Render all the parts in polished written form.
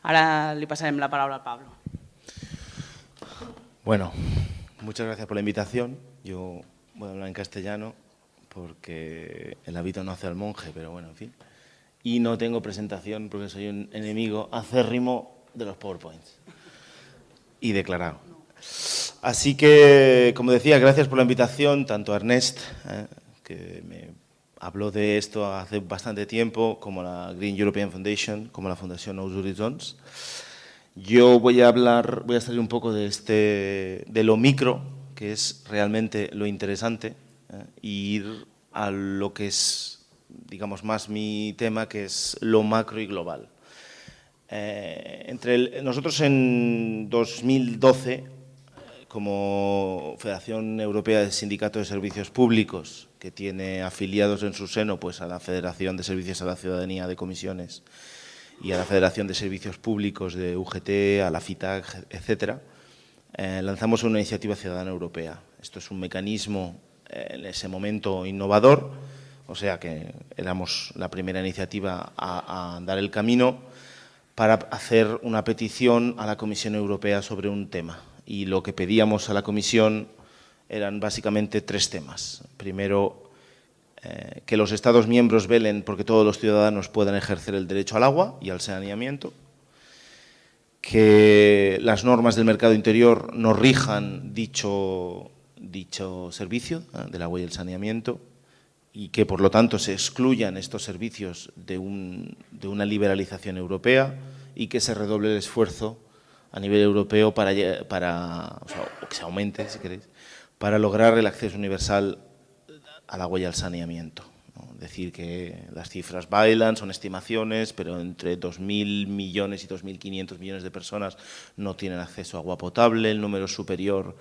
Ara li passarem la paraula al Pablo. Bueno, muchas gracias por la invitación. Yo voy a hablar en castellano porque el hábito no hace al monje, pero bueno, en fin. Y no tengo presentación porque soy un enemigo acérrimo de los PowerPoints. Y declarado. Así que, como decía, gracias por la invitación, tanto a Ernest, que me habló de esto hace bastante tiempo, como la Green European Foundation, como la Fundación Nous Horizons. Yo voy a salir un poco de lo micro, que es realmente lo interesante, y ir a lo que es, digamos, más mi tema, que es lo macro y global. Nosotros en 2012, como Federación Europea de Sindicatos de Servicios Públicos, que tiene afiliados en su seno pues, a la Federación de Servicios a la Ciudadanía de Comisiones y a la Federación de Servicios Públicos de UGT, a la FITAC, etc., lanzamos una iniciativa ciudadana europea. Esto es un mecanismo en ese momento innovador, o sea que éramos la primera iniciativa a dar el camino para hacer una petición a la Comisión Europea sobre un tema. Y lo que pedíamos a la Comisión eran básicamente tres temas. Primero, que los Estados miembros velen porque todos los ciudadanos puedan ejercer el derecho al agua y al saneamiento, que las normas del mercado interior no rijan dicho servicio del agua y el saneamiento y que, por lo tanto, se excluyan estos servicios de una liberalización europea y que se redoble el esfuerzo a nivel europeo o que se aumente, si queréis, para lograr el acceso universal al agua y al saneamiento. Es decir, que las cifras bailan, son estimaciones, pero entre 2.000 millones y 2.500 millones de personas no tienen acceso a agua potable, el número es superior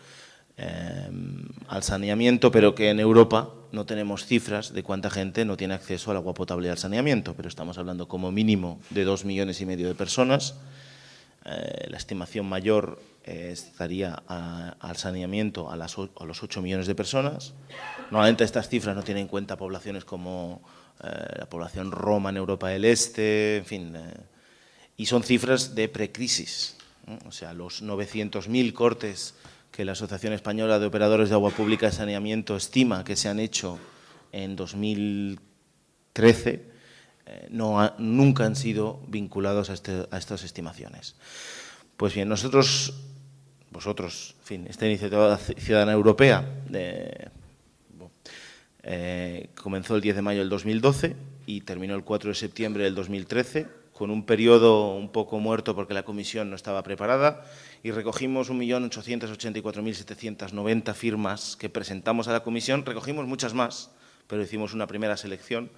al saneamiento, pero que en Europa no tenemos cifras de cuánta gente no tiene acceso al agua potable y al saneamiento, pero estamos hablando como mínimo de 2,5 millones de personas. La estimación mayor estaría al saneamiento a los 8 millones de personas. Normalmente estas cifras no tienen en cuenta poblaciones como la población roma en Europa del Este, en fin, y son cifras de precrisis, ¿no? O sea, los 900.000 cortes que la Asociación Española de Operadores de Agua Pública y Saneamiento estima que se han hecho en 2013, nunca han sido vinculados a estas estimaciones. Pues bien, vosotros, en fin, esta iniciativa ciudadana europea comenzó el 10 de mayo del 2012 y terminó el 4 de septiembre del 2013, con un periodo un poco muerto porque la Comisión no estaba preparada, y recogimos 1.884.790 firmas que presentamos a la Comisión. Recogimos muchas más, pero hicimos una primera selección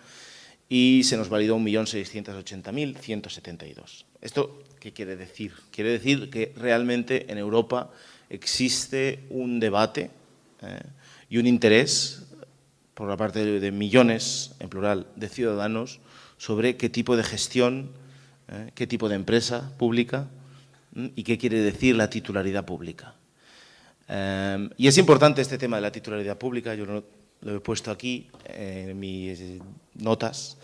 y se nos validó 1.680.172. ¿Esto qué quiere decir? Quiere decir que realmente en Europa existe un debate y un interés por la parte de millones, en plural, de ciudadanos sobre qué tipo de gestión, qué tipo de empresa pública y qué quiere decir la titularidad pública. Y es importante este tema de la titularidad pública, yo lo he puesto aquí en mis notas,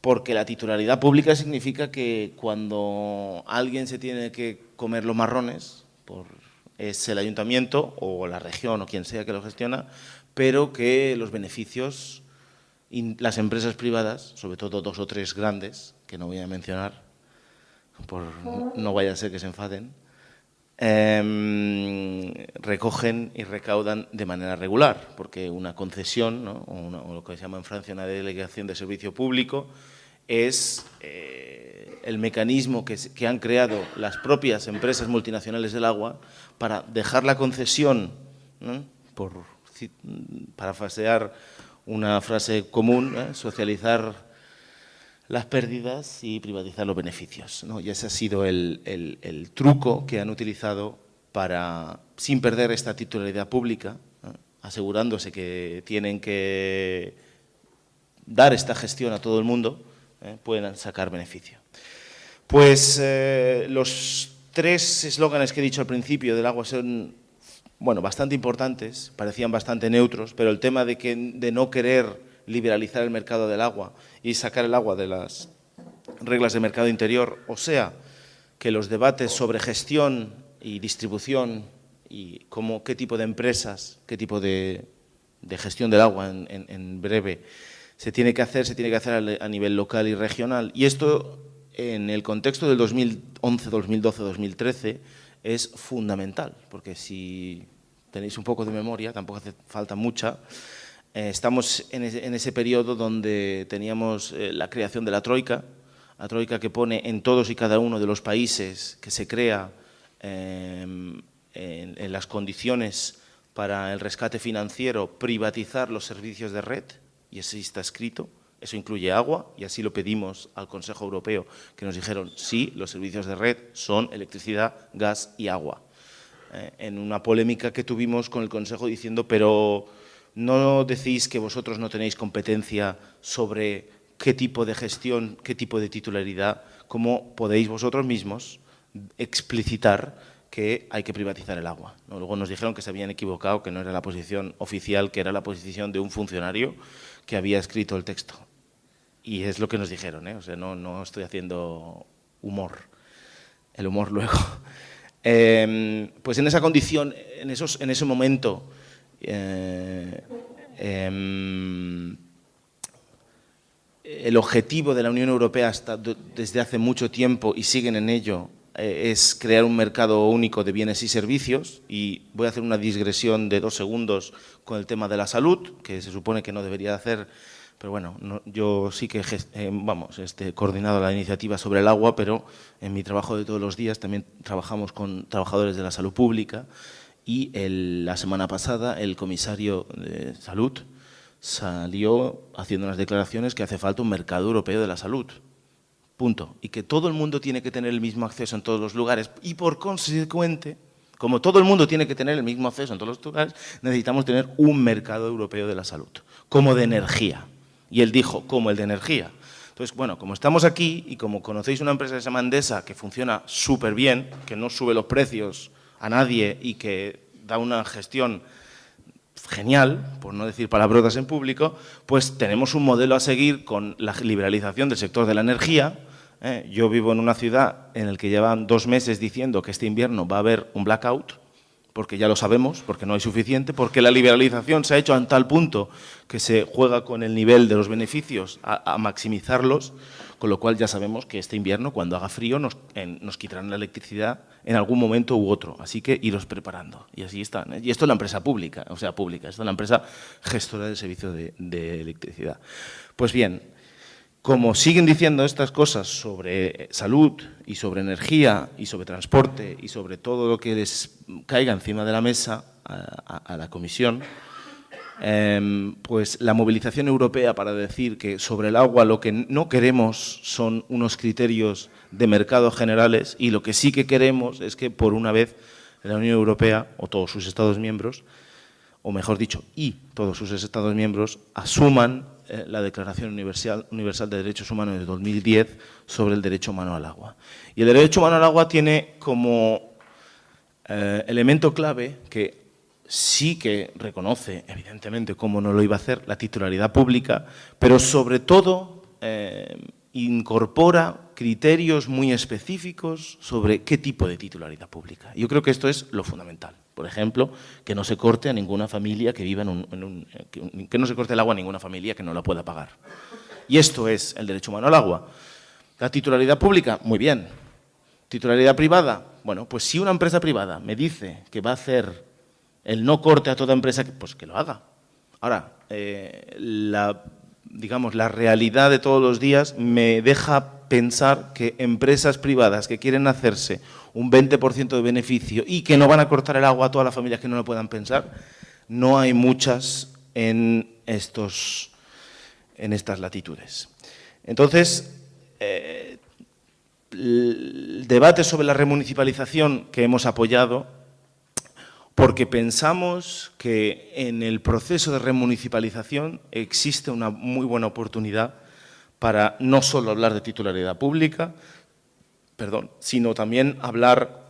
porque la titularidad pública significa que cuando alguien se tiene que comer los marrones, es el ayuntamiento o la región o quien sea que lo gestiona, pero que los beneficios, las empresas privadas, sobre todo 2 o 3 grandes, que no voy a mencionar, no vaya a ser que se enfaden, recogen y recaudan de manera regular, porque una concesión, ¿no? o lo que se llama en Francia una delegación de servicio público, es el mecanismo que han creado las propias empresas multinacionales del agua para dejar la concesión, ¿no? Por parafrasear una frase común, socializar las pérdidas y privatizar los beneficios, ¿no? Y ese ha sido el truco que han utilizado para, sin perder esta titularidad pública, ¿no? Asegurándose que tienen que dar esta gestión a todo el mundo, pueden sacar beneficio. Pues los 3 eslóganes que he dicho al principio del agua son, bueno, bastante importantes, parecían bastante neutros, pero el tema de no querer liberalizar el mercado del agua y sacar el agua de las reglas de mercado interior, o sea, que los debates sobre gestión y distribución y qué tipo de empresas, qué tipo de gestión del agua en breve se tiene que hacer a nivel local y regional. Y esto, en el contexto del 2011, 2012, 2013, es fundamental, porque si tenéis un poco de memoria, tampoco hace falta mucha, estamos en ese periodo donde teníamos la creación de la Troika que pone en todos y cada uno de los países que se crea en las condiciones para el rescate financiero, privatizar los servicios de red, y así está escrito. Eso incluye agua, y así lo pedimos al Consejo Europeo, que nos dijeron, sí, los servicios de red son electricidad, gas y agua. En una polémica que tuvimos con el Consejo diciendo, pero ¿no decís que vosotros no tenéis competencia sobre qué tipo de gestión, qué tipo de titularidad? ¿Cómo podéis vosotros mismos explicitar que hay que privatizar el agua? Luego nos dijeron que se habían equivocado, que no era la posición oficial, que era la posición de un funcionario que había escrito el texto. Y es lo que nos dijeron, ¿eh? O sea, no estoy haciendo humor, el humor luego. Pues en esa condición, en ese momento, el objetivo de la Unión Europea desde hace mucho tiempo, y siguen en ello, es crear un mercado único de bienes y servicios, y voy a hacer una digresión de 2 segundos con el tema de la salud, que se supone que no debería hacer, pero bueno, yo sí que he coordinado la iniciativa sobre el agua, pero en mi trabajo de todos los días también trabajamos con trabajadores de la salud pública, y la semana pasada el comisario de salud salió haciendo unas declaraciones que hace falta un mercado europeo de la salud. Punto. Y que todo el mundo tiene que tener el mismo acceso en todos los lugares. Y por consecuente, como todo el mundo tiene que tener el mismo acceso en todos los lugares, necesitamos tener un mercado europeo de la salud, como de energía. Y él dijo, como el de energía. Entonces, bueno, como estamos aquí y como conocéis una empresa que se llama Endesa, que funciona súper bien, que no sube los precios a nadie y que da una gestión genial, por no decir palabrotas en público, pues tenemos un modelo a seguir con la liberalización del sector de la energía. Yo vivo en una ciudad en la que llevan 2 meses diciendo que este invierno va a haber un blackout, porque ya lo sabemos, porque no hay suficiente, porque la liberalización se ha hecho a tal punto que se juega con el nivel de los beneficios a maximizarlos, con lo cual ya sabemos que este invierno, cuando haga frío, nos quitarán la electricidad en algún momento u otro. Así que iros preparando. Y así están, ¿eh? Y esto es la empresa pública, esto es la empresa gestora del servicio de electricidad. Pues bien, como siguen diciendo estas cosas sobre salud y sobre energía y sobre transporte y sobre todo lo que les caiga encima de la mesa a la Comisión, pues la movilización europea para decir que sobre el agua lo que no queremos son unos criterios de mercado generales, y lo que sí que queremos es que por una vez la Unión Europea o todos sus Estados miembros, o mejor dicho, y todos sus Estados miembros, asuman la Declaración Universal de Derechos Humanos de 2010 sobre el derecho humano al agua. Y el derecho humano al agua tiene como elemento clave, que sí que reconoce, evidentemente, cómo no lo iba a hacer, la titularidad pública, pero sobre todo incorpora criterios muy específicos sobre qué tipo de titularidad pública. Yo creo que esto es lo fundamental. Por ejemplo, que no se corte a ninguna familia que viva que no se corte el agua a ninguna familia que no la pueda pagar. Y esto es el derecho humano al agua. La titularidad pública, muy bien. Titularidad privada, bueno, pues si una empresa privada me dice que va a hacer el no corte a toda empresa, pues que lo haga. Ahora, digamos, la realidad de todos los días me deja pensar que empresas privadas que quieren hacerse un 20% de beneficio y que no van a cortar el agua a todas las familias que no lo puedan pensar, no hay muchas en estas latitudes. Entonces, el debate sobre la remunicipalización que hemos apoyado, porque pensamos que en el proceso de remunicipalización existe una muy buena oportunidad para no solo hablar de titularidad pública, sino también hablar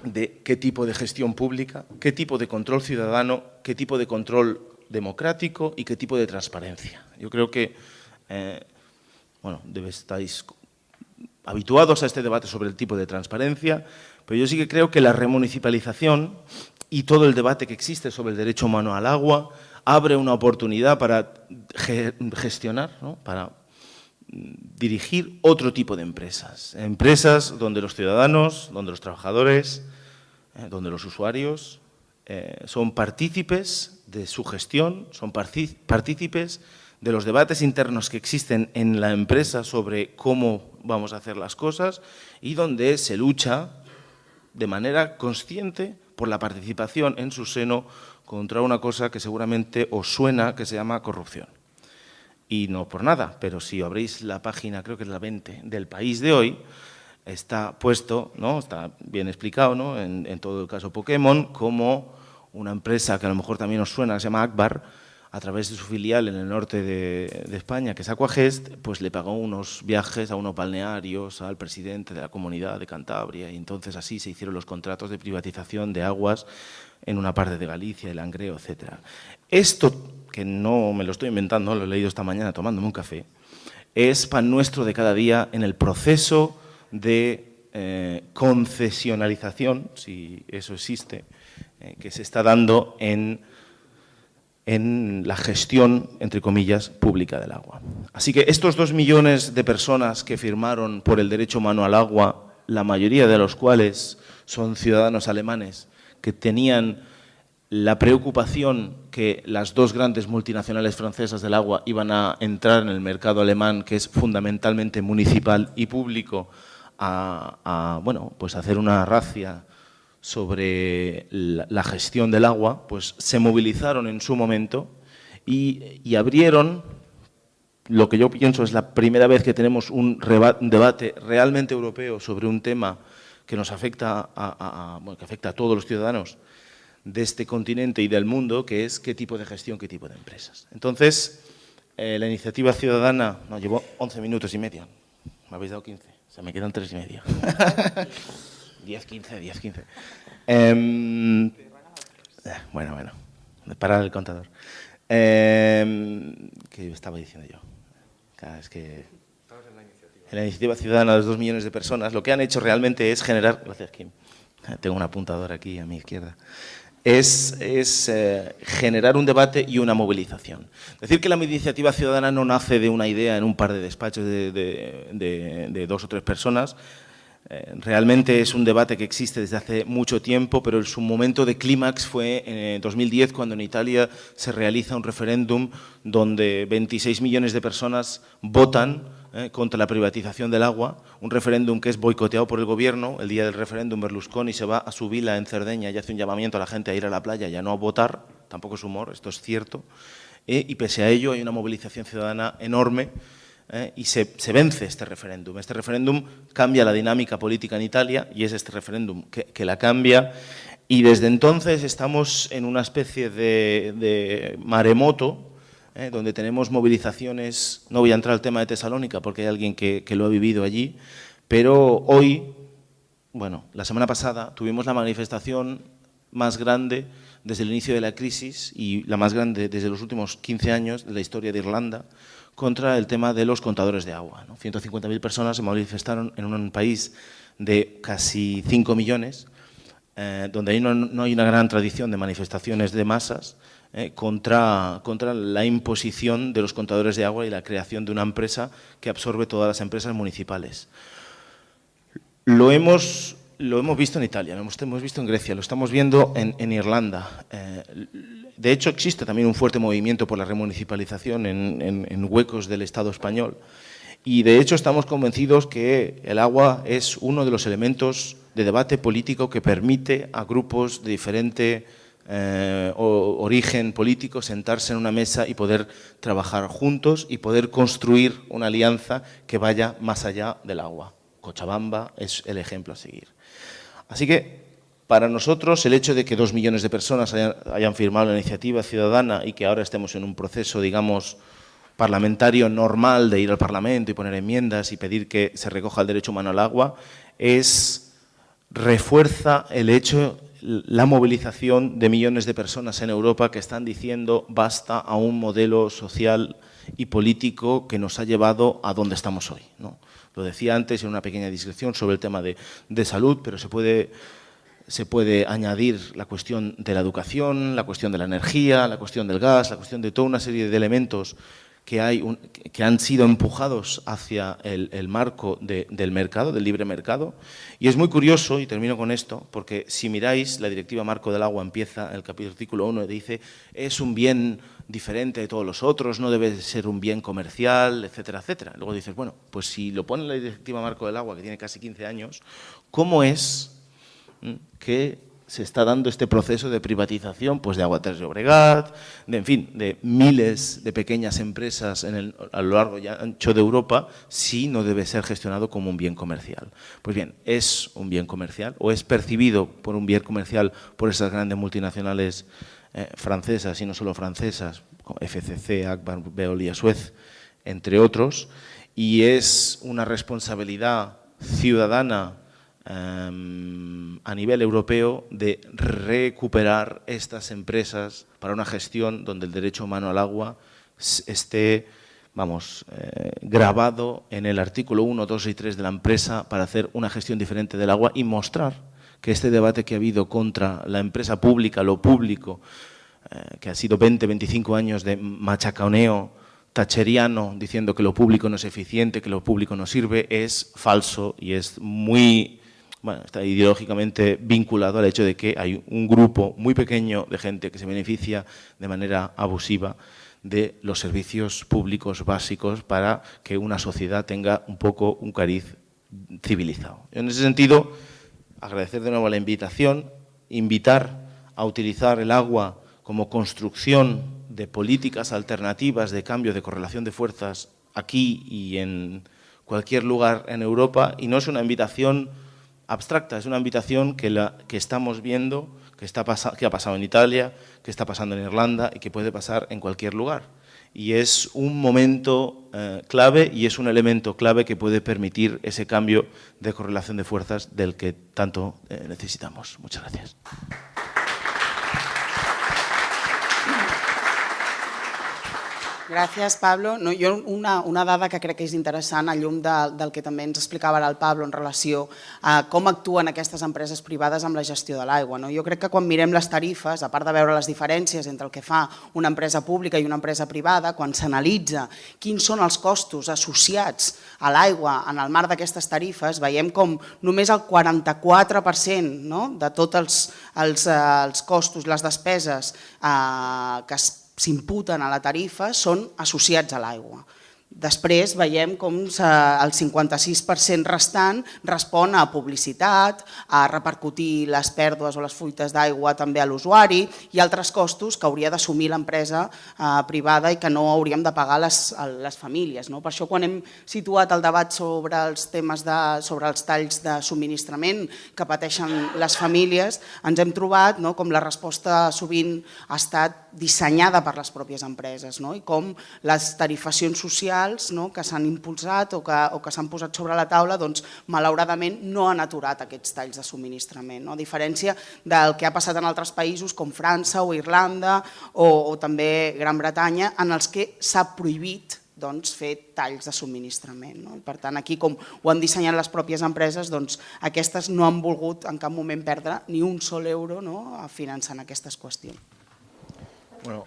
de qué tipo de gestión pública, qué tipo de control ciudadano, qué tipo de control democrático y qué tipo de transparencia. Yo creo que, bueno, estáis habituados a este debate sobre el tipo de transparencia, pero yo sí que creo que la remunicipalización y todo el debate que existe sobre el derecho humano al agua abre una oportunidad para gestionar, ¿no?, para dirigir otro tipo de empresas. Empresas donde los ciudadanos, donde los trabajadores, donde los usuarios son partícipes de su gestión, son partícipes de los debates internos que existen en la empresa sobre cómo vamos a hacer las cosas y donde se lucha de manera consciente por la participación en su seno contra una cosa que seguramente os suena, que se llama corrupción. Y no por nada, pero si abrís la página, creo que es la 20, del País de hoy, está puesto, ¿no?, está bien explicado, ¿no?, en todo el caso Pokémon, como una empresa que a lo mejor también os suena, que se llama Akbar, a través de su filial en el norte de España, que es Aquagest, pues le pagó unos viajes a unos balnearios al presidente de la Comunidad de Cantabria, y entonces así se hicieron los contratos de privatización de aguas en una parte de Galicia, el Langreo, etc. Esto, que no me lo estoy inventando, lo he leído esta mañana tomándome un café, es pan nuestro de cada día en el proceso de concesionalización, si eso existe, que se está dando en la gestión, entre comillas, pública del agua. Así que estos 2 millones de personas que firmaron por el derecho humano al agua, la mayoría de los cuales son ciudadanos alemanes que tenían la preocupación que las 2 grandes multinacionales francesas del agua iban a entrar en el mercado alemán, que es fundamentalmente municipal y público, bueno, pues hacer una razzia sobre la gestión del agua, pues se movilizaron en su momento y abrieron lo que yo pienso es la primera vez que tenemos un debate realmente europeo sobre un tema que nos afecta bueno, que afecta a todos los ciudadanos de este continente y del mundo, que es qué tipo de gestión, qué tipo de empresas. Entonces, la iniciativa ciudadana, no, llevo 11 minutos y medio, me habéis dado 15, o sea, me quedan 3 y medio. 10, 15. Bueno, parar el contador. ¿Qué estaba diciendo yo? Es que en la iniciativa ciudadana de los 2 millones de personas, lo que han hecho realmente es generar, gracias Kim, tengo un apuntador aquí a mi izquierda, es generar un debate y una movilización. Decir que la iniciativa ciudadana no nace de una idea en un par de despachos de 2 o 3 personas. Realmente es un debate que existe desde hace mucho tiempo, pero su momento de clímax fue en 2010, cuando en Italia se realiza un referéndum donde 26 millones de personas votan contra la privatización del agua, un referéndum que es boicoteado por el gobierno. El día del referéndum Berlusconi se va a su vila en Cerdeña y hace un llamamiento a la gente a ir a la playa y a no votar, tampoco es humor, esto es cierto, y pese a ello hay una movilización ciudadana enorme. Y se vence este referéndum. Este referéndum cambia la dinámica política en Italia y es este referéndum que la cambia, y desde entonces estamos en una especie de maremoto, donde tenemos movilizaciones. No voy a entrar al tema de Tesalónica porque hay alguien que lo ha vivido allí, pero hoy, bueno, la semana pasada tuvimos la manifestación más grande desde el inicio de la crisis y la más grande desde los últimos 15 años de la historia de Irlanda, contra el tema de los contadores de agua, ¿no? 150.000 personas se manifestaron en un país de casi 5 millones, donde ahí no hay una gran tradición de manifestaciones de masas, contra la imposición de los contadores de agua y la creación de una empresa que absorbe todas las empresas municipales. Lo hemos visto en Italia, lo hemos visto en Grecia, lo estamos viendo en Irlanda. De hecho, existe también un fuerte movimiento por la remunicipalización en huecos del Estado español. Y de hecho estamos convencidos que el agua es uno de los elementos de debate político que permite a grupos de diferente origen político sentarse en una mesa y poder trabajar juntos y poder construir una alianza que vaya más allá del agua. Cochabamba es el ejemplo a seguir. Así que, para nosotros, el hecho de que 2 millones de personas hayan firmado la iniciativa ciudadana y que ahora estemos en un proceso, digamos, parlamentario normal de ir al Parlamento y poner enmiendas y pedir que se recoja el derecho humano al agua, refuerza el hecho, la movilización de millones de personas en Europa que están diciendo basta a un modelo social y político que nos ha llevado a donde estamos hoy, ¿no? Lo decía antes en una pequeña discreción sobre el tema de salud, pero se puede añadir la cuestión de la educación, la cuestión de la energía, la cuestión del gas, la cuestión de toda una serie de elementos que han sido empujados hacia el marco del mercado, del libre mercado. Y es muy curioso, y termino con esto, porque si miráis, la Directiva Marco del Agua empieza, el artículo 1 dice, es un bien diferente de todos los otros, no debe ser un bien comercial, etcétera, etcétera. Luego dices, bueno, pues si lo pone la Directiva Marco del Agua, que tiene casi 15 años, ¿cómo es que se está dando este proceso de privatización pues de Agua Ter Llobregat, en fin, de miles de pequeñas empresas a lo largo y ancho de Europa, si no debe ser gestionado como un bien comercial? Pues bien, es un bien comercial o es percibido por un bien comercial por esas grandes multinacionales francesas y no solo francesas, como FCC, Agbar, Veolia, Suez, entre otros, y es una responsabilidad ciudadana a nivel europeo de recuperar estas empresas para una gestión donde el derecho humano al agua esté, grabado en el artículo 1, 2 y 3 de la empresa para hacer una gestión diferente del agua y mostrar que este debate que ha habido contra la empresa pública, lo público, que ha sido 20, 25 años de machaconeo thatcheriano, diciendo que lo público no es eficiente, que lo público no sirve, es falso y es muy, está ideológicamente vinculado al hecho de que hay un grupo muy pequeño de gente que se beneficia de manera abusiva de los servicios públicos básicos para que una sociedad tenga un poco un cariz civilizado. En ese sentido, agradecer de nuevo la invitación, invitar a utilizar el agua como construcción de políticas alternativas de cambio de correlación de fuerzas aquí y en cualquier lugar en Europa, y no es una invitación abstracta, es una invitación que estamos viendo, que ha pasado en Italia, que está pasando en Irlanda y que puede pasar en cualquier lugar. Y es un momento clave y es un elemento clave que puede permitir ese cambio de correlación de fuerzas del que tanto necesitamos. Muchas gracias. Gràcies, Pablo. No, jo una dada que crec que és interessant a llum del que també ens explicava ara el Pablo en relació a com actuen aquestes empreses privades amb la gestió de l'aigua. Jo crec que quan mirem les tarifes, a part de veure les diferències entre el que fa una empresa pública i una empresa privada, quan s'analitza quins són els costos associats a l'aigua en el marc d'aquestes tarifes, veiem com només el 44% de tots els costos, les despeses que s'imputen a la tarifa són associats a l'aigua. Després veiem com el 56% restant respon a publicitat, a repercutir les pèrdues o les fuites d'aigua també a l'usuari i altres costos que hauria d'assumir l'empresa privada i que no hauríem de pagar les famílies. Per això quan hem situat el debat sobre els temes sobre els talls de subministrament que pateixen les famílies, ens hem trobat com la resposta sovint ha estat dissenyada per les pròpies empreses i com les tarifacions socials que s'han impulsat o que s'han posat sobre la taula, malauradament no han aturat aquests talls de subministrament, a diferència del que ha passat en altres països com França o Irlanda o també Gran Bretanya, en els que s'ha prohibit fer talls de subministrament. Per tant, aquí, com ho han dissenyat les pròpies empreses, aquestes no han volgut en cap moment perdre ni un sol euro finançant aquestes qüestions. Bueno,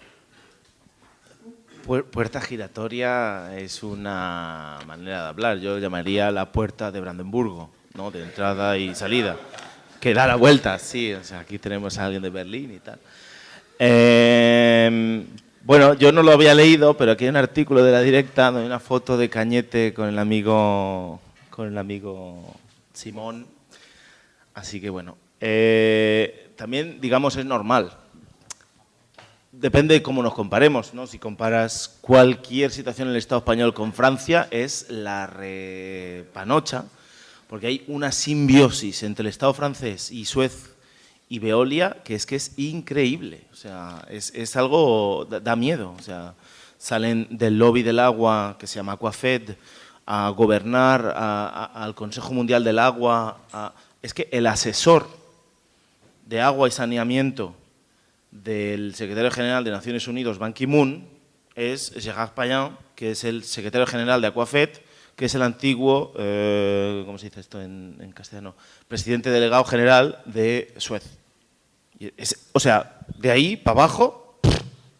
puerta giratoria es una manera de hablar. Yo llamaría la puerta de Brandenburgo, ¿no? De entrada y salida. Que da la vuelta, sí. O sea, aquí tenemos a alguien de Berlín y tal. Bueno, yo no lo había leído, pero aquí hay un artículo de La Directa, donde hay una foto de Cañete con el amigo Simón. Así que bueno, también, digamos, es normal. Depende de cómo nos comparemos, ¿no? Si comparas cualquier situación en el Estado español con Francia, es la repanocha, porque hay una simbiosis entre el Estado francés y Suez y Veolia que es increíble. O sea, es algo, da miedo. O sea, salen del lobby del agua, que se llama Aquafed, a gobernar al Consejo Mundial del Agua. Es que el asesor de agua y saneamiento del secretario general de Naciones Unidas, Ban Ki-moon, es Gérard Payen, que es el secretario general de Aquafed, que es el antiguo, ¿cómo se dice esto en castellano? Presidente delegado general de Suez. O sea, de ahí para abajo,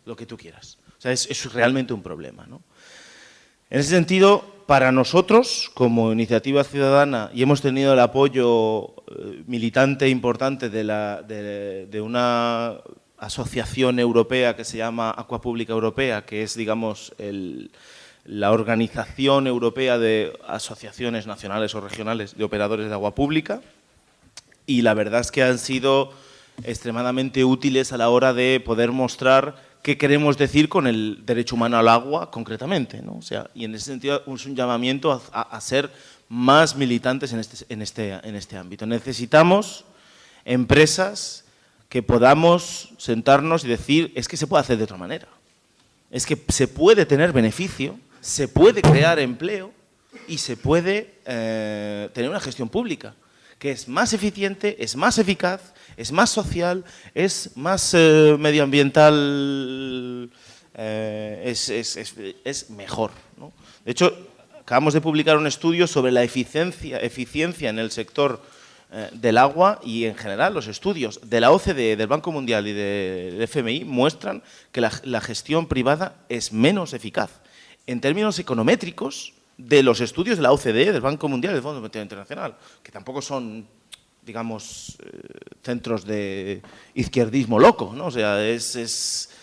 lo que tú quieras. O sea, es realmente un problema, ¿no? En ese sentido, para nosotros, como iniciativa ciudadana, y hemos tenido el apoyo militante importante de una asociación europea que se llama Aquapública Europea, que es, digamos, la organización europea de asociaciones nacionales o regionales de operadores de agua pública, y la verdad es que han sido extremadamente útiles a la hora de poder mostrar qué queremos decir con el derecho humano al agua concretamente, ¿no? O sea, y en ese sentido es un llamamiento a ser más militantes en este ámbito. Necesitamos empresas que podamos sentarnos y decir, es que se puede hacer de otra manera, es que se puede tener beneficio, se puede crear empleo y se puede tener una gestión pública que es más eficiente, es más eficaz, es más social, es más medioambiental, es mejor, ¿no? De hecho, acabamos de publicar un estudio sobre la eficiencia en el sector del agua y en general los estudios de la OCDE, del Banco Mundial y del FMI muestran que la gestión privada es menos eficaz. En términos econométricos, de los estudios de la OCDE, del Banco Mundial y del Fondo Monetario Internacional, que tampoco son, digamos, centros de izquierdismo loco, ¿no? O sea,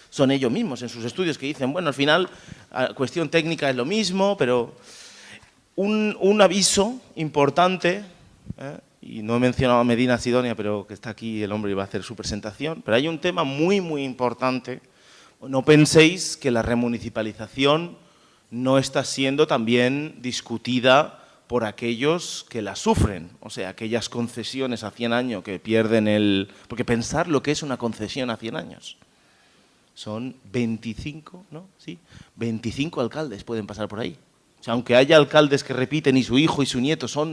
son ellos mismos en sus estudios que dicen, bueno, al final, cuestión técnica es lo mismo, pero un aviso importante, y no he mencionado a Medina Sidonia, pero que está aquí el hombre y va a hacer su presentación, pero hay un tema muy, muy importante. No penséis que la remunicipalización no está siendo también discutida por aquellos que la sufren, o sea, aquellas concesiones a 100 años que pierden Porque pensar lo que es una concesión a 100 años. Son 25, ¿no? Sí, 25 alcaldes pueden pasar por ahí. O sea, aunque haya alcaldes que repiten y su hijo y su nieto o sea,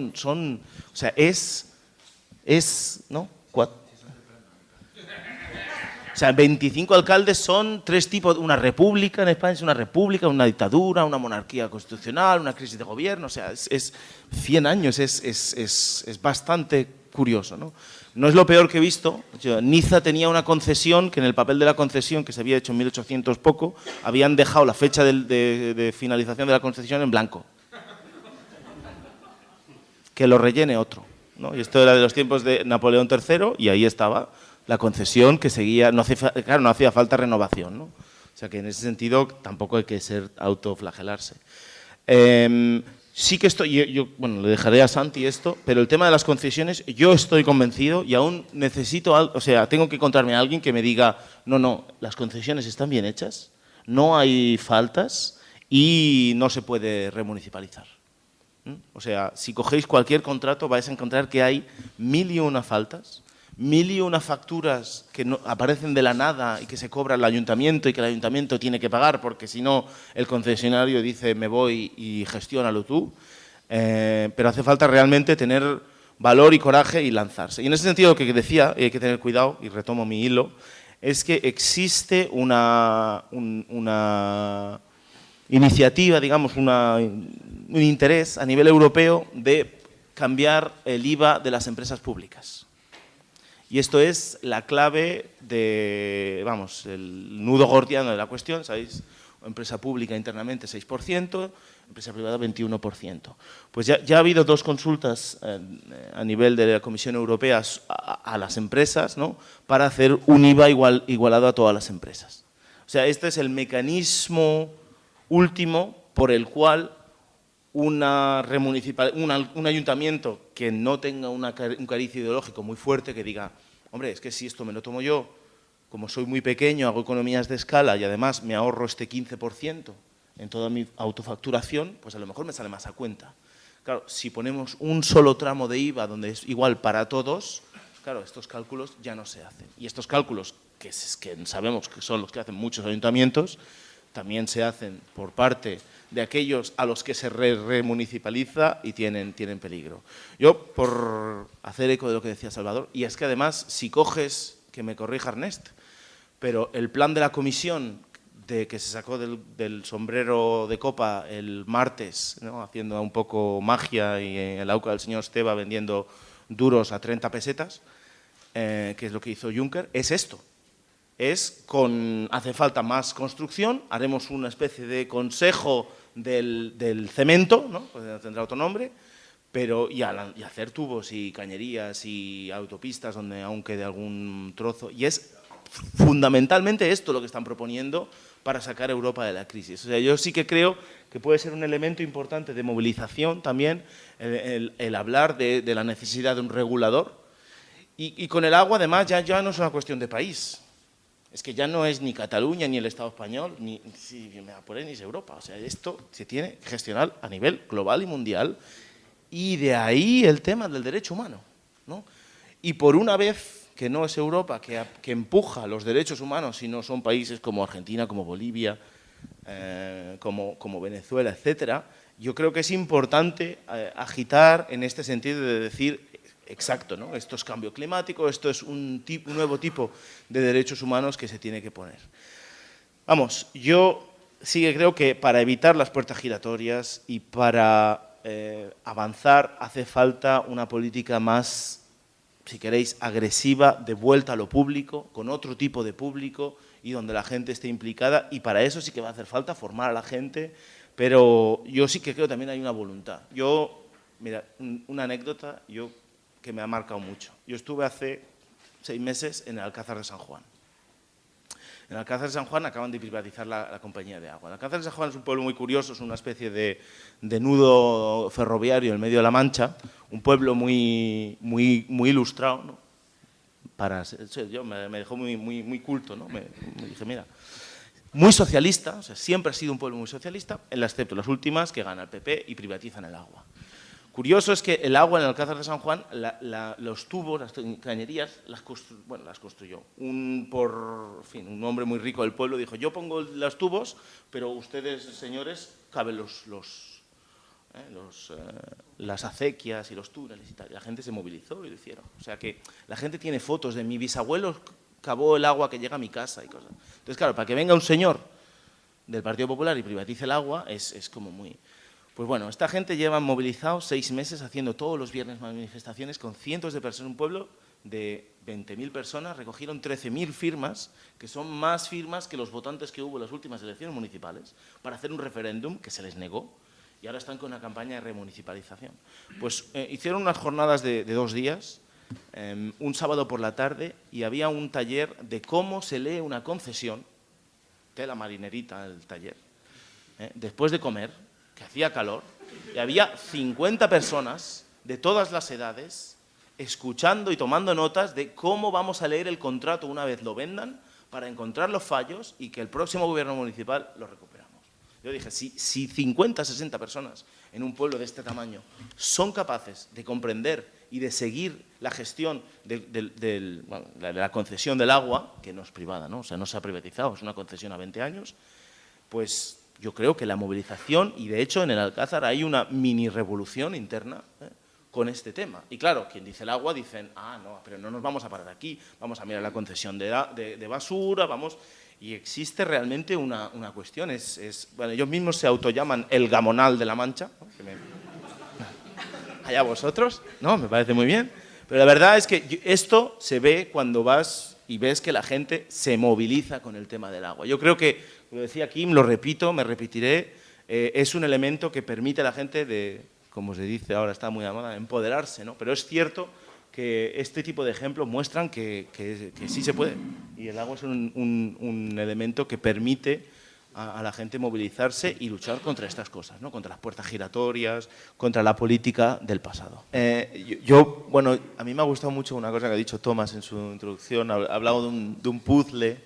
¿no? O sea, 25 alcaldes son 3 tipos, una república en España es una república, una dictadura, una monarquía constitucional, una crisis de gobierno, o sea, 100 años, es bastante curioso, ¿no? No es lo peor que he visto. Niza tenía una concesión que en el papel de la concesión, que se había hecho en 1800 poco, habían dejado la fecha de finalización de la concesión en blanco. Que lo rellene otro, ¿no? Y esto era de los tiempos de Napoleón III y ahí estaba la concesión que seguía, claro, no hacía falta renovación, ¿no? O sea que en ese sentido tampoco hay que autoflagelarse. Sí que bueno, le dejaré a Santi esto, pero el tema de las concesiones, yo estoy convencido y aún necesito, o sea, tengo que encontrarme a alguien que me diga, no, las concesiones están bien hechas, no hay faltas y no se puede remunicipalizar. O sea, si cogéis cualquier contrato vais a encontrar que hay 1001 faltas, 1001 facturas que aparecen de la nada y que se cobra el ayuntamiento y que el ayuntamiento tiene que pagar porque si no el concesionario dice me voy y gestiónalo tú, pero hace falta realmente tener valor y coraje y lanzarse. Y en ese sentido lo que decía, y hay que tener cuidado, y retomo mi hilo, es que existe una iniciativa, digamos, un interés a nivel europeo de cambiar el IVA de las empresas públicas. Y esto es la clave vamos, el nudo gordiano de la cuestión, ¿sabéis? Empresa pública internamente 6%, empresa privada 21%. Pues ya ha habido 2 consultas a nivel de la Comisión Europea a las empresas, ¿no? Para hacer un IVA igualado a todas las empresas. O sea, este es el mecanismo último por el cual un ayuntamiento que no tenga un cariz ideológico muy fuerte, que diga, hombre, es que si esto me lo tomo yo, como soy muy pequeño, hago economías de escala y además me ahorro este 15% en toda mi autofacturación, pues a lo mejor me sale más a cuenta. Claro, si ponemos un solo tramo de IVA donde es igual para todos, claro, estos cálculos ya no se hacen. Y estos cálculos, que sabemos que son los que hacen muchos ayuntamientos, también se hacen por parte de aquellos a los que se remunicipaliza y tienen peligro. Yo, por hacer eco de lo que decía Salvador, y es que además, si coges, que me corrija Ernest, pero el plan de la Comisión de que se sacó del sombrero de copa el martes, ¿no? Haciendo un poco magia y en el AUCA del señor Esteba vendiendo duros a 30 pesetas, que es lo que hizo Juncker, es esto. Hace falta más construcción, haremos una especie de consejo del cemento, ¿no? Pues tendrá otro nombre, y hacer tubos y cañerías y autopistas donde aún quede algún trozo. Y es fundamentalmente esto lo que están proponiendo para sacar a Europa de la crisis. O sea, yo sí que creo que puede ser un elemento importante de movilización también el hablar de la necesidad de un regulador. Y con el agua, además, ya no es una cuestión de país. Es que ya no es ni Cataluña, ni el Estado español, ni si me apuré, ni es Europa. O sea, esto se tiene que gestionar a nivel global y mundial. Y de ahí el tema del derecho humano, ¿no? Y por una vez que no es Europa que empuja los derechos humanos, sino son países como Argentina, como Bolivia, como Venezuela, etcétera, yo creo que es importante agitar en este sentido de decir, exacto, ¿no? Esto es cambio climático, esto es un nuevo tipo de derechos humanos que se tiene que poner. Vamos, yo sí que creo que para evitar las puertas giratorias y para avanzar hace falta una política más, si queréis, agresiva, de vuelta a lo público, con otro tipo de público y donde la gente esté implicada, y para eso sí que va a hacer falta formar a la gente, pero yo sí que creo que también hay una voluntad. Mira, una anécdota que me ha marcado mucho. Yo estuve hace 6 meses en el Alcázar de San Juan. En el Alcázar de San Juan acaban de privatizar la compañía de agua. El Alcázar de San Juan es un pueblo muy curioso, es una especie de nudo ferroviario en medio de la Mancha, un pueblo muy ilustrado, ¿no? Me dejó muy culto, ¿no? Me dije, mira, muy socialista, o sea, siempre ha sido un pueblo muy socialista, excepto las últimas que gana el PP y privatizan el agua. Curioso es que el agua en el Alcázar de San Juan, los tubos, las cañerías, las construyó. Un hombre muy rico del pueblo dijo, yo pongo los tubos, pero ustedes, señores, caben las acequias y los túneles y tal. Y la gente se movilizó y lo hicieron. O sea que la gente tiene fotos de mi bisabuelo cavó el agua que llega a mi casa y cosas. Entonces, claro, para que venga un señor del Partido Popular y privatice el agua es como muy... Pues bueno, esta gente lleva movilizados 6 meses haciendo todos los viernes manifestaciones con cientos de personas. Un pueblo de 20.000 personas recogieron 13.000 firmas, que son más firmas que los votantes que hubo en las últimas elecciones municipales, para hacer un referéndum que se les negó y ahora están con una campaña de remunicipalización. Pues hicieron unas jornadas de 2 días, un sábado por la tarde, y había un taller de cómo se lee una concesión, tela marinerita el taller, después de comer, que hacía calor, y había 50 personas de todas las edades escuchando y tomando notas de cómo vamos a leer el contrato una vez lo vendan para encontrar los fallos y que el próximo gobierno municipal lo recuperamos. Yo dije, si 50, 60 personas en un pueblo de este tamaño son capaces de comprender y de seguir la gestión de la concesión del agua, que no es privada, ¿no? O sea, no se ha privatizado, es una concesión a 20 años, pues yo creo que la movilización, y de hecho en el Alcázar hay una mini revolución interna con este tema. Y claro, quien dice el agua dicen, no, pero no nos vamos a parar aquí, vamos a mirar la concesión de basura, vamos... Y existe realmente una cuestión, bueno, ellos mismos se autollaman el Gamonal de la Mancha, ¿no? Allá vosotros, ¿no? Me parece muy bien. Pero la verdad es que esto se ve cuando vas y ves que la gente se moviliza con el tema del agua. Yo creo que, lo decía Kim, lo repito, me repetiré, es un elemento que permite a la gente como se dice ahora, está muy de moda, empoderarse, ¿no? Pero es cierto que este tipo de ejemplos muestran que sí se puede. Y el agua es un elemento que permite a la gente movilizarse y luchar contra estas cosas, ¿no? Contra las puertas giratorias, contra la política del pasado. Bueno, a mí me ha gustado mucho una cosa que ha dicho Tomás en su introducción, ha hablado de un puzzle.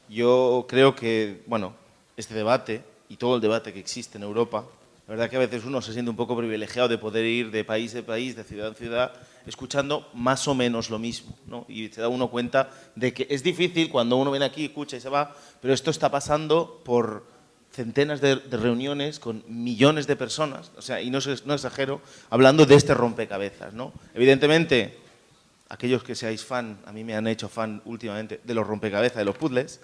Yo creo que, bueno, este debate y todo el debate que existe en Europa, la verdad que a veces uno se siente un poco privilegiado de poder ir de país, de ciudad en ciudad, escuchando más o menos lo mismo, ¿no? Y se da uno cuenta de que es difícil cuando uno viene aquí, escucha y se va, pero esto está pasando por centenas de reuniones con millones de personas, o sea, y no exagero, hablando de este rompecabezas, ¿no? Evidentemente, aquellos que seáis fan, a mí me han hecho fan últimamente de los rompecabezas, de los puzzles,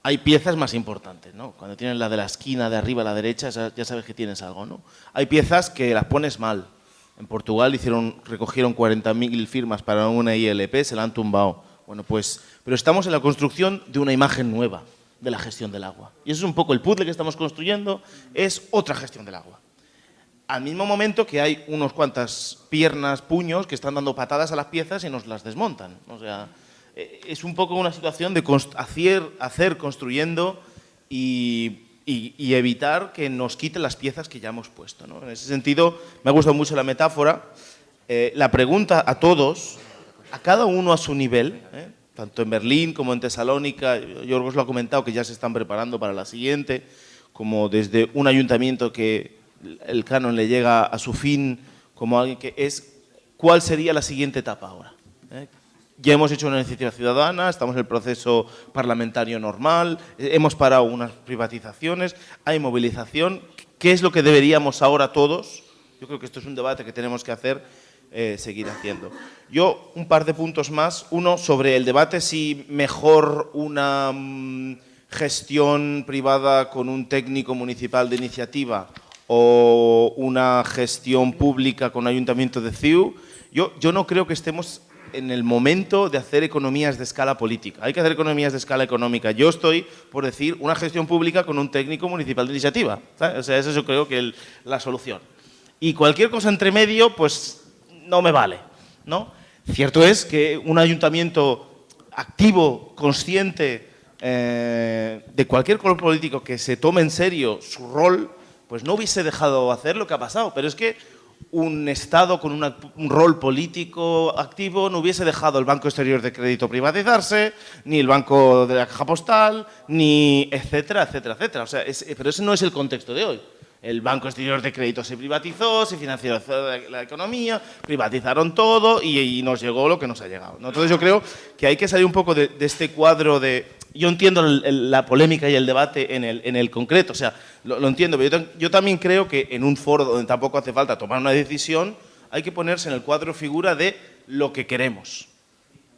hay piezas más importantes, ¿no? Cuando tienes la de la esquina de arriba a la derecha, ya sabes que tienes algo, ¿no? Hay piezas que las pones mal. En Portugal recogieron 40.000 firmas para una ILP, se la han tumbado. Bueno, pues, pero estamos en la construcción de una imagen nueva de la gestión del agua. Y eso es un poco el puzzle que estamos construyendo, es otra gestión del agua. Al mismo momento que hay unos cuantas piernas, puños, que están dando patadas a las piezas y nos las desmontan. O sea, es un poco una situación de hacer construyendo y evitar que nos quiten las piezas que ya hemos puesto, ¿no? En ese sentido, me ha gustado mucho la metáfora. La pregunta a todos, a cada uno a su nivel, tanto en Berlín como en Tesalónica, Yorgos lo ha comentado que ya se están preparando para la siguiente, como desde un ayuntamiento que el canon le llega a su fin, como alguien que es, ¿cuál sería la siguiente etapa ahora? Ya hemos hecho una iniciativa ciudadana, estamos en el proceso parlamentario normal, hemos parado unas privatizaciones, hay movilización. ¿Qué es lo que deberíamos ahora todos? Yo creo que esto es un debate que tenemos que hacer, seguir haciendo. Yo, un par de puntos más. Uno, sobre el debate si mejor una gestión privada con un técnico municipal de iniciativa o una gestión pública con ayuntamiento de CIU. Yo no creo que estemos en el momento de hacer economías de escala política. Hay que hacer economías de escala económica. Yo estoy por decir una gestión pública con un técnico municipal de iniciativa, ¿sabes? O sea, eso yo creo que es la solución. Y cualquier cosa entre medio, pues no me vale, ¿no? Cierto es que un ayuntamiento activo, consciente de cualquier color político que se tome en serio su rol, pues no hubiese dejado hacer lo que ha pasado. Pero es que un Estado con un rol político activo no hubiese dejado el Banco Exterior de Crédito privatizarse, ni el Banco de la Caja Postal, ni etcétera, etcétera, etcétera. O sea, pero ese no es el contexto de hoy. El Banco Exterior de Crédito se privatizó, se financió la economía, privatizaron todo y nos llegó lo que nos ha llegado, ¿no? Entonces yo creo que hay que salir un poco de este cuadro de... Yo entiendo la polémica y el debate en el concreto, o sea, lo entiendo, pero yo también creo que en un foro donde tampoco hace falta tomar una decisión, hay que ponerse en el cuadro figura de lo que queremos.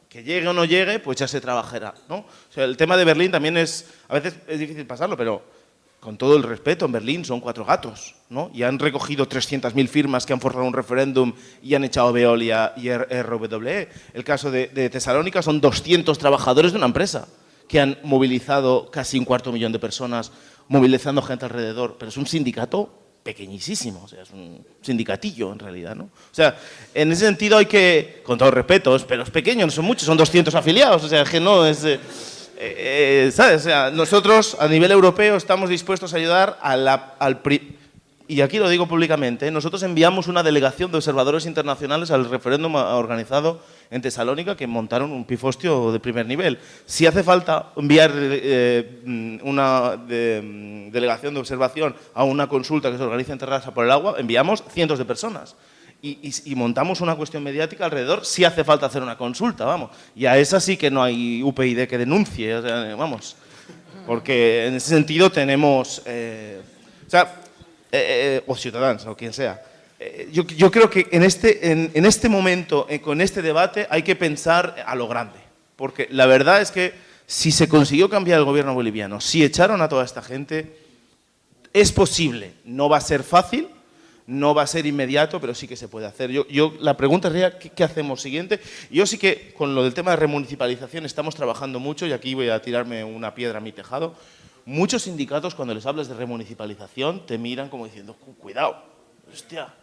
Que llegue o no llegue, pues ya se trabajará, ¿no? O sea, el tema de Berlín también a veces es difícil pasarlo, pero con todo el respeto, en Berlín son 4 gatos, ¿no? Y han recogido 300.000 firmas que han forzado un referéndum y han echado a Veolia y RWE. El caso de Tesalónica son 200 trabajadores de una empresa que han movilizado casi 250.000 de personas, movilizando gente alrededor, pero es un sindicato pequeñísimo, o sea, es un sindicatillo en realidad, ¿no? O sea, en ese sentido hay que, con todo respeto, pero es pequeño, no son muchos, son 200 afiliados, o sea, que no es... ¿sabes? O sea, nosotros a nivel europeo estamos dispuestos a ayudar y aquí lo digo públicamente, nosotros enviamos una delegación de observadores internacionales al referéndum organizado en Tesalónica, que montaron un pifostio de primer nivel. Si hace falta enviar una delegación de observación a una consulta que se organiza en Terrassa por el agua, enviamos cientos de personas. Y montamos una cuestión mediática alrededor, si hace falta hacer una consulta, vamos. Y a esa sí que no hay UPyD que denuncie, o sea, vamos. Porque en ese sentido tenemos... o Ciudadanos, o quien sea. Yo creo que en este momento, con este debate, hay que pensar a lo grande. Porque la verdad es que si se consiguió cambiar el gobierno boliviano, si echaron a toda esta gente, es posible. No va a ser fácil, no va a ser inmediato, pero sí que se puede hacer. La pregunta sería, ¿qué hacemos siguiente? Yo sí que con lo del tema de remunicipalización estamos trabajando mucho, y aquí voy a tirarme una piedra a mi tejado. Muchos sindicatos, cuando les hablas de remunicipalización, te miran como diciendo, cuidado, hostia,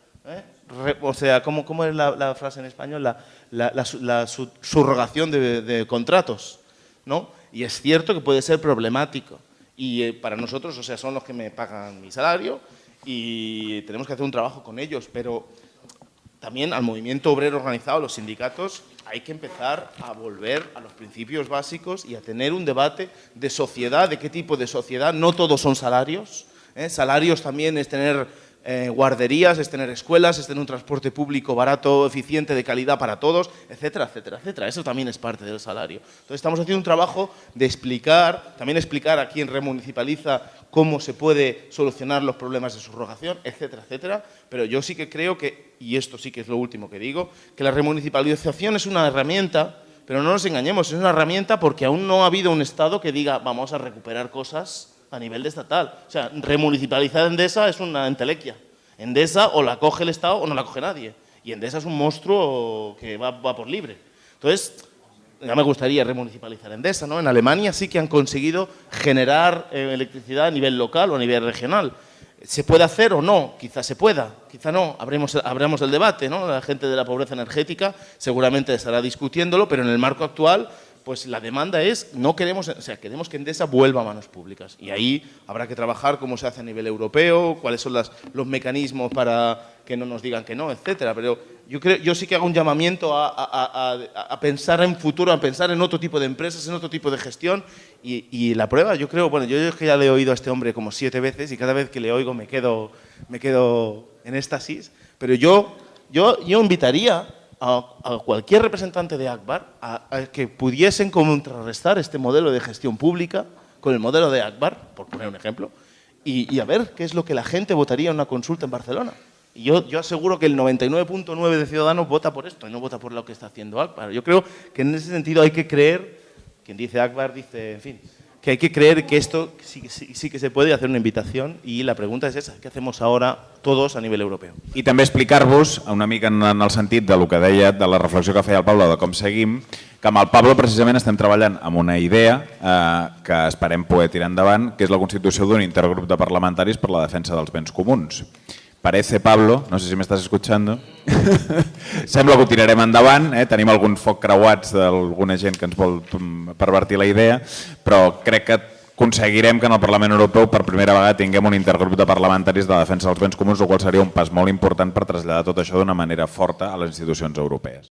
o sea, ¿cómo es la frase en español? La subrogación de contratos, ¿no? Y es cierto que puede ser problemático. Y para nosotros, o sea, son los que me pagan mi salario y tenemos que hacer un trabajo con ellos, pero también al movimiento obrero organizado, los sindicatos, hay que empezar a volver a los principios básicos y a tener un debate de sociedad, de qué tipo de sociedad. No todos son salarios, salarios también es tener guarderías, es tener escuelas, es tener un transporte público barato, eficiente, de calidad para todos, etcétera, etcétera, etcétera. Eso también es parte del salario. Entonces estamos haciendo un trabajo de explicar, también explicar a quien remunicipaliza cómo se puede solucionar los problemas de subrogación, etcétera, etcétera. Pero yo sí que creo que, y esto sí que es lo último que digo, que la remunicipalización es una herramienta pero no nos engañemos, es una herramienta porque aún no ha habido un Estado que diga vamos a recuperar cosas a nivel de estatal. O sea, remunicipalizar Endesa es una entelequia. Endesa o la coge el Estado o no la coge nadie. Y Endesa es un monstruo que va por libre. Entonces, ya me gustaría remunicipalizar Endesa, ¿no? En Alemania sí que han conseguido generar electricidad a nivel local o a nivel regional. ¿Se puede hacer o no? Quizás se pueda, quizá no. Abramos el debate, ¿no? La gente de la pobreza energética seguramente estará discutiéndolo, pero en el marco actual, pues la demanda es, no queremos, o sea, queremos que Endesa vuelva a manos públicas. Y ahí habrá que trabajar cómo se hace a nivel europeo, cuáles son los mecanismos para que no nos digan que no, etcétera. Pero yo sí que hago un llamamiento a pensar en futuro, a pensar en otro tipo de empresas, en otro tipo de gestión. Y la prueba, yo creo, bueno, yo es que ya le he oído a este hombre como 7 veces y cada vez que le oigo me quedo en éxtasis. Pero yo invitaría a cualquier representante de Akbar a que pudiesen contrarrestar este modelo de gestión pública con el modelo de Akbar, por poner un ejemplo, y a ver qué es lo que la gente votaría en una consulta en Barcelona. Y yo aseguro que el 99.9% de ciudadanos vota por esto y no vota por lo que está haciendo Akbar. Yo creo que en ese sentido hay que creer, quien dice Akbar dice, en fin, que hay que creer que esto sí que se puede hacer una invitación y la pregunta es esa, ¿qué hacemos ahora todos a nivell europeu? I també explicar-vos, una mica en el sentit del que deia, de la reflexió que feia el Pablo de com seguim, que amb el Pablo precisament estem treballant amb una idea que esperem poder tirar endavant, que és la constitució d'un intergrup de parlamentaris per la defensa dels béns comuns. Parece, Pablo, no sé si m'estàs escuchando, sembla que ho tirarem endavant, tenim alguns foc creuats d'alguna gent que ens vol pervertir la idea, però crec que aconseguirem que en el Parlament Europeu per primera vegada tinguem un intergrup de parlamentaris de defensa dels béns comuns, el qual seria un pas molt important per traslladar tot això d'una manera forta a les institucions europees.